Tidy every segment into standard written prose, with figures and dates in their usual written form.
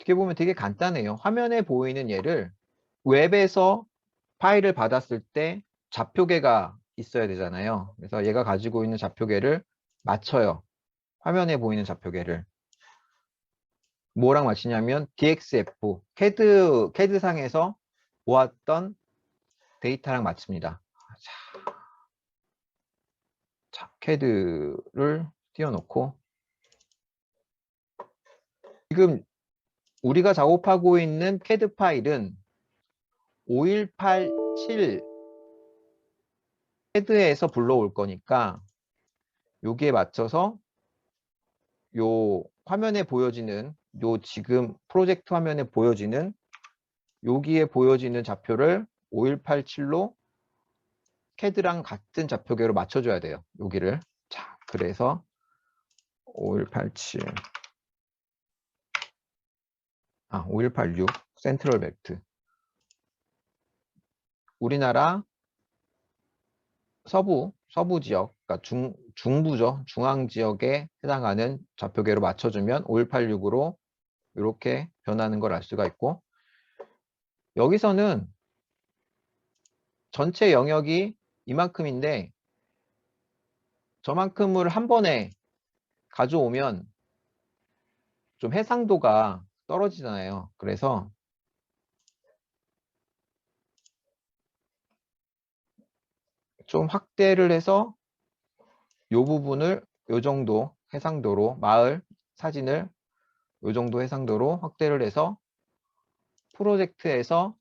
어떻게 보면 되게 간단해요. 화면에 보이는 얘를 웹에서 파일을 받았을 때 좌표계가 있어야 되잖아요. 그래서 얘가 가지고 있는 좌표계를 맞춰요. 화면에 보이는 좌표계를. 뭐랑 맞추냐면 DXF, CAD상에서 보았던 데이터랑 맞춥니다. 자, CAD를 띄워놓고 지금 우리가 작업하고 있는 CAD 파일은 5187 CAD에서 불러올 거니까 여기에 맞춰서 요 화면에 보여지는 요 지금 프로젝트 화면에 보여지는 여기에 보여지는 좌표를 5187로 CAD랑 같은 좌표계로 맞춰줘야 돼요. 여기를. 자, 그래서 5187 5186 센트럴 벨트. 우리나라 서부 지역, 그러니까 중부죠. 중앙 지역에 해당하는 좌표계로 맞춰주면 5186으로 이렇게 변하는 걸 알 수가 있고, 여기서는 전체 영역이 이만큼인데 저만큼을 한 번에 가져오면 좀 해상도가 떨어지잖아요. 그래서 좀 확대를 해서 이 부분을 이 정도 해상도로 마을 사진을 이 정도 해상도로 확대를 해서 프로젝트에서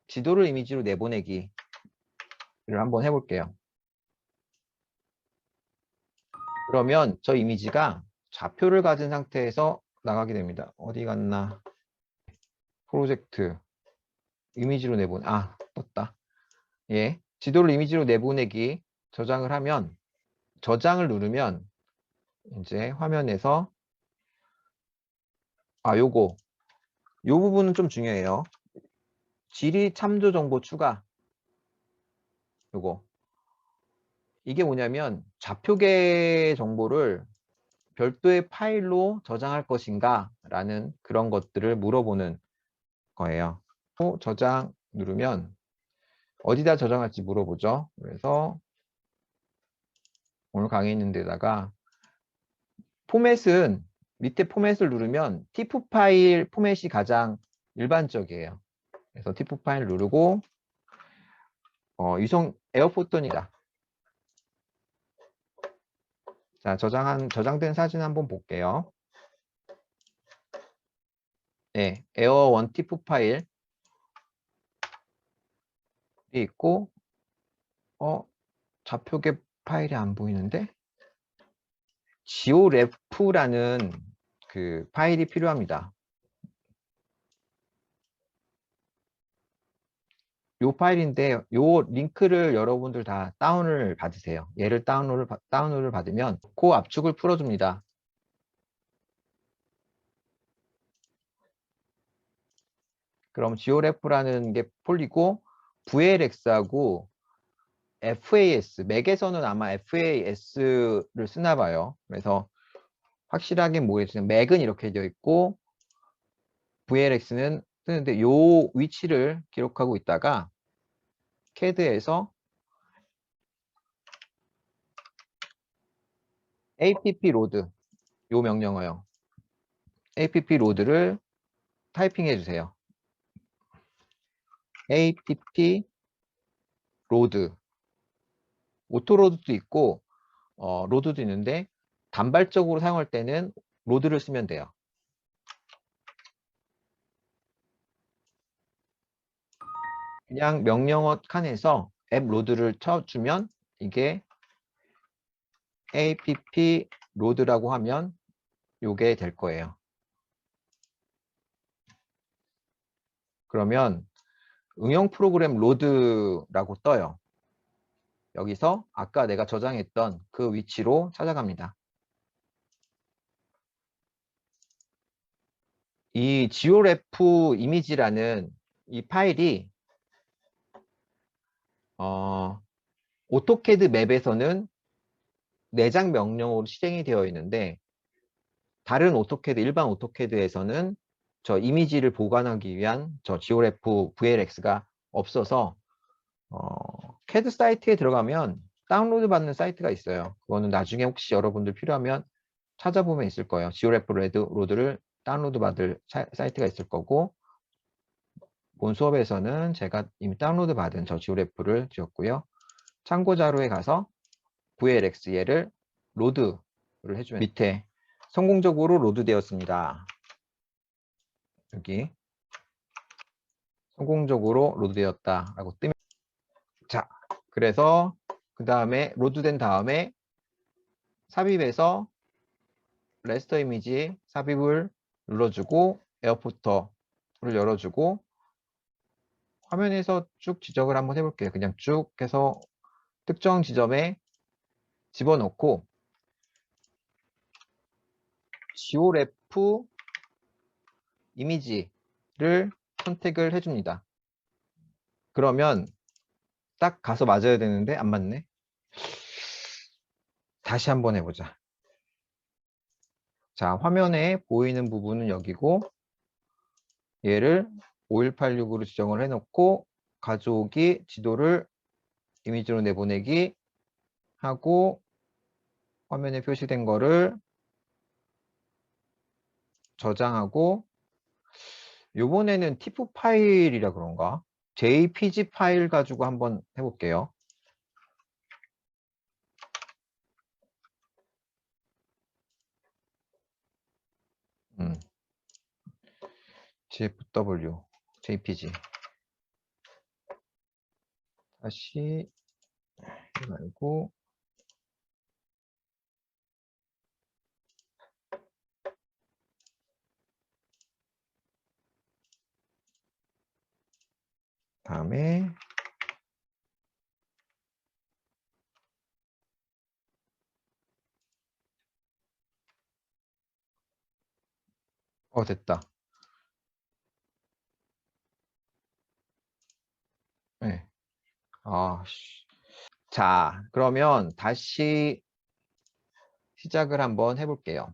지도를 이미지로 내보내기를 한번 해볼게요. 그러면 저 이미지가 좌표를 가진 상태에서 나가게 됩니다. 어디 갔나? 프로젝트 이미지로 떴다. 예, 지도를 이미지로 내보내기 저장을 하면 저장을 누르면 이제 화면에서 요 부분은 좀 중요해요. 지리 참조 정보 추가 요거 이게 뭐냐면 좌표계 정보를 별도의 파일로 저장할 것인가 라는 그런 것들을 물어보는 거예요. 저장 누르면 어디다 저장할지 물어보죠. 그래서 오늘 강의 있는 데다가 포맷은 밑에 포맷을 누르면 TIFF 파일 포맷이 가장 일반적이에요. 그래서 TIFF 파일 누르고 유성 에어포토니다. 자, 저장된 사진 한번 볼게요. 네, 에어원 TIFF 파일이 있고 좌표계 파일이 안 보이는데 지오레프라는 그 파일이 필요합니다. 요 파일인데 요 링크를 여러분들 다 다운을 받으세요. 얘를 다운로드를 받으면 그 압축을 풀어줍니다. 그럼 지오레프라는 게 폴리고 VLX하고 FAS, 맥에서는 아마 FAS를 쓰나 봐요. 그래서 확실하게 모르겠지만 맥은 이렇게 되어 있고 VLX는 쓰는데 요 위치를 기록하고 있다가 CAD에서 app 로드 요 명령어요. app 로드를 타이핑해 주세요. app 로드 오토로드도 있고 로드도 있는데 단발적으로 사용할 때는 로드를 쓰면 돼요. 그냥 명령어 칸에서 앱 로드를 쳐주면 이게 app 로드라고 하면 요게 될 거예요. 그러면 응용 프로그램 로드라고 떠요. 여기서 아까 내가 저장했던 그 위치로 찾아갑니다. 이 georef 이미지라는 이 파일이 오토캐드 맵에서는 내장 명령어로 실행이 되어 있는데 다른 오토캐드, 일반 오토캐드에서는 저 이미지를 보관하기 위한 저 GeoRef VLX가 없어서 캐드 사이트에 들어가면 다운로드 받는 사이트가 있어요. 그거는 나중에 혹시 여러분들 필요하면 찾아보면 있을 거예요. GeoRef 로드를 다운로드 받을 사이트가 있을 거고, 본 수업에서는 제가 이미 다운로드 받은 저 GeoRef를 지었고요. 참고 자료에 가서 VLX 얘를 로드를 해주면 밑에 성공적으로 로드되었습니다. 여기 성공적으로 로드되었다라고 뜨면, 자, 그래서 그 다음에 로드된 다음에 삽입해서 레스터 이미지 삽입을 눌러주고 에어포터를 열어주고 화면에서 쭉 지적을 한번 해볼게요. 그냥 쭉 해서 특정 지점에 집어넣고 GeoRef 이미지를 선택을 해줍니다. 그러면 딱 가서 맞아야 되는데 안 맞네. 다시 한번 해보자. 자, 화면에 보이는 부분은 여기고 얘를 5186으로 지정을 해놓고 가져오기, 지도를 이미지로 내보내기 하고 화면에 표시된 거를 저장하고, 요번에는 TIFF 파일이라 그런가? JPG 파일 가지고 한번 해볼게요. GFW, JPG. 다시 말고 다음에 됐다. 네. 자, 그러면 다시 시작을 한번 해볼게요.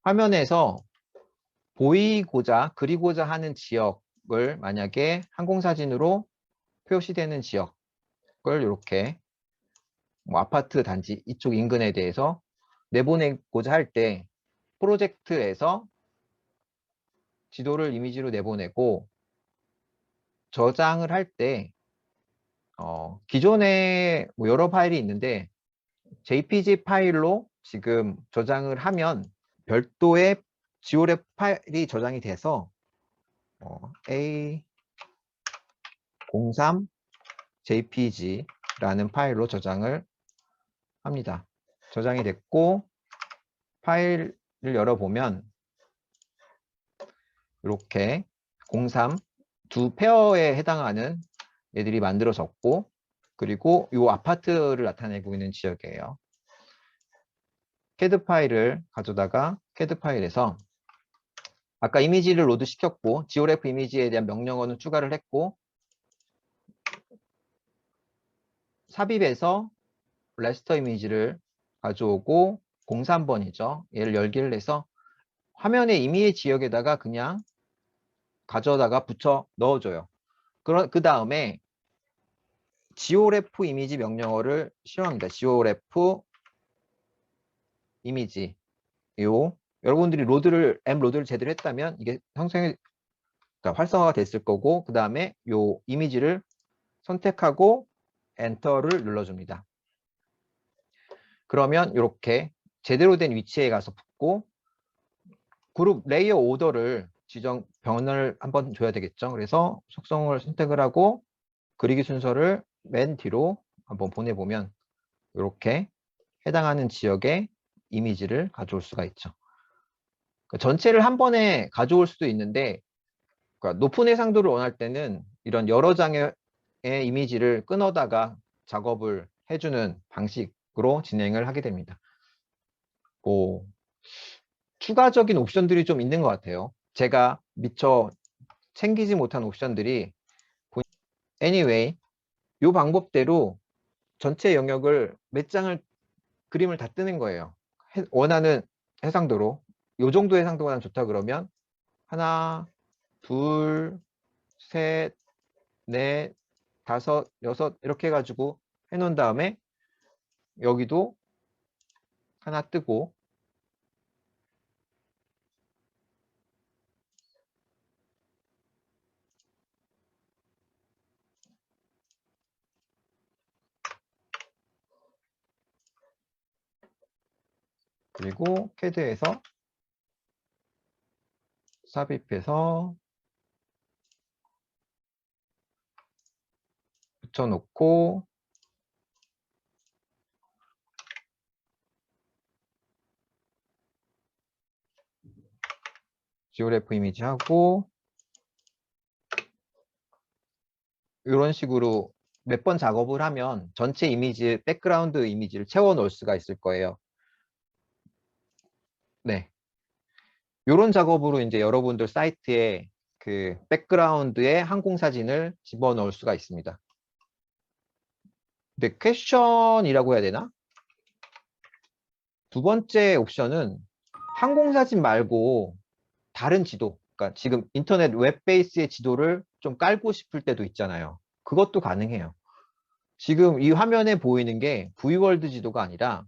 화면에서 보이고자 그리고자 하는 지역을 만약에 항공사진으로 표시되는 지역을 이렇게 뭐 아파트 단지 이쪽 인근에 대해서 내보내고자 할 때 프로젝트에서 지도를 이미지로 내보내고 저장을 할 때 기존에 뭐 여러 파일이 있는데 JPG 파일로 지금 저장을 하면 별도의 GeoRef 파일이 저장이 돼서 A03 JPG라는 파일로 저장을 합니다. 저장이 됐고 파일을 열어보면 이렇게 03 두 페어에 해당하는 애들이 만들어졌고, 그리고 이 아파트를 나타내고 있는 지역이에요. 캐드 파일을 가져다가 캐드 파일에서 아까 이미지를 로드 시켰고 GeoRef 이미지에 대한 명령어는 추가를 했고 삽입해서 레스터 이미지를 가져오고 03번이죠. 얘를 열기를 해서 화면의 임의의 지역에다가 그냥 가져다가 붙여 넣어줘요. 그 다음에 GeoRef 이미지 명령어를 실행합니다. GeoRef 이미지. 여러분들이 M 로드를 제대로 했다면 이게 그러니까 활성화가 됐을 거고, 그 다음에 요 이미지를 선택하고 엔터를 눌러줍니다. 그러면 이렇게 제대로 된 위치에 가서 붙고 그룹 레이어 오더를 변을 한번 줘야 되겠죠. 그래서 속성을 선택을 하고 그리기 순서를 맨 뒤로 한번 보내보면 이렇게 해당하는 지역의 이미지를 가져올 수가 있죠. 그러니까 전체를 한 번에 가져올 수도 있는데, 그러니까 높은 해상도를 원할 때는 이런 여러 장의 이미지를 끊어다가 작업을 해주는 방식으로 진행을 하게 됩니다. 추가적인 옵션들이 좀 있는 것 같아요. 제가 미처 챙기지 못한 옵션들이 anyway 이 방법대로 전체 영역을 몇 장을 그림을 다 뜨는 거예요. 원하는 해상도로 요 정도 해상도가 좋다 그러면 하나, 둘, 셋, 넷, 다섯, 여섯 이렇게 해가지고 해놓은 다음에 여기도 하나 뜨고 그리고 캐드에서 삽입해서 붙여놓고 지오레프 이미지 하고 이런 식으로 몇 번 작업을 하면 전체 이미지, 백그라운드 이미지를 채워 넣을 수가 있을 거예요. 네. 이런 작업으로 이제 여러분들 사이트에 그 백그라운드에 항공사진을 집어넣을 수가 있습니다. 근데 퀘션이라고 해야 되나? 두 번째 옵션은 항공사진 말고 다른 지도, 그러니까 지금 인터넷 웹 베이스의 지도를 좀 깔고 싶을 때도 있잖아요. 그것도 가능해요. 지금 이 화면에 보이는 게 V월드 지도가 아니라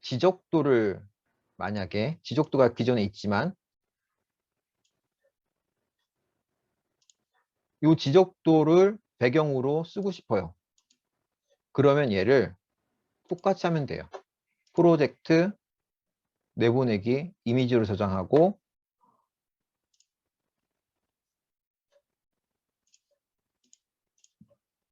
지적도를 만약에 지적도가 기존에 있지만 이 지적도를 배경으로 쓰고 싶어요. 그러면 얘를 똑같이 하면 돼요. 프로젝트 내보내기 이미지로 저장하고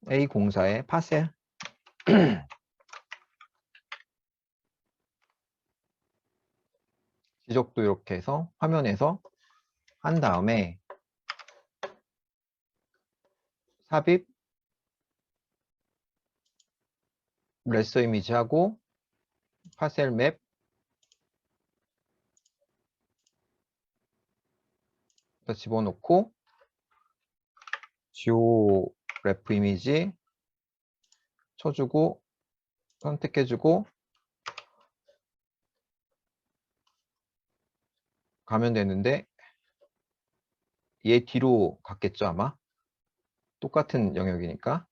A04에 파셀 지적도 이렇게 해서 화면에서 한 다음에 삽입 레서 이미지 하고 파셀 맵 집어넣고 지오 래프 이미지 쳐주고 선택해주고 가면 되는데 얘 뒤로 갔겠죠 아마 똑같은 영역이니까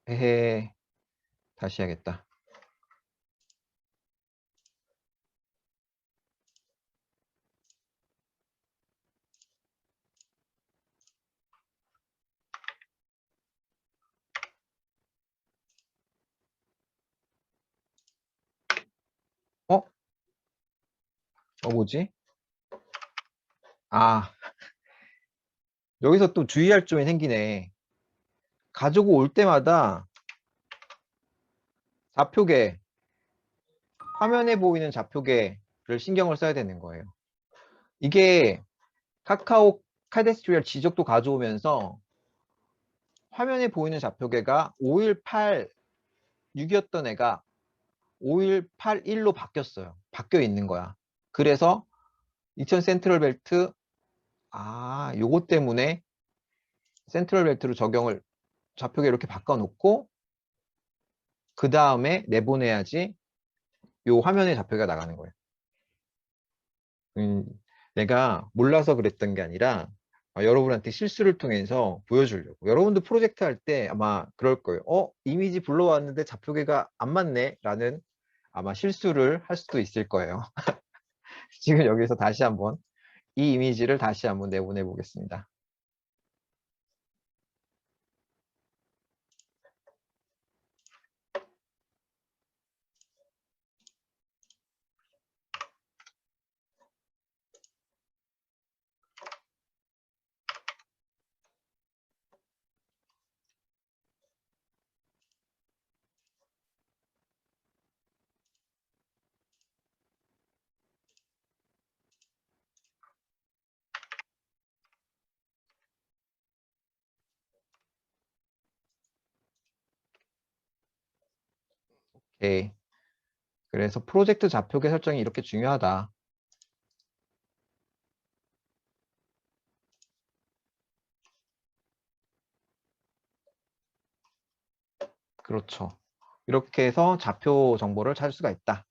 헤헤 다시 해야겠다. 어? 뭐지? 아 여기서 또 주의할 점이 생기네. 가지고 올 때마다 좌표계 화면에 보이는 좌표계를 신경을 써야 되는 거예요. 이게 카카오 카데스트리얼 지적도 가져오면서 화면에 보이는 좌표계가 5186이었던 애가 5181로 바뀌었어요. 바뀌어 있는 거야. 그래서 2000 센트럴 벨트 요거 때문에 센트럴 벨트로 적용을 좌표계 이렇게 바꿔 놓고 그 다음에 내보내야지 요 화면에 좌표가 나가는 거예요. 내가 몰라서 그랬던 게 아니라 여러분한테 실수를 통해서 보여주려고. 여러분도 프로젝트 할 때 아마 그럴 거예요. 이미지 불러왔는데 좌표계가 안 맞네 라는 아마 실수를 할 수도 있을 거예요. 지금 여기서 다시 한번 이 이미지를 다시 한번 내보내 보겠습니다. 오케이. 그래서 프로젝트 좌표계 설정이 이렇게 중요하다. 그렇죠. 이렇게 해서 좌표 정보를 찾을 수가 있다.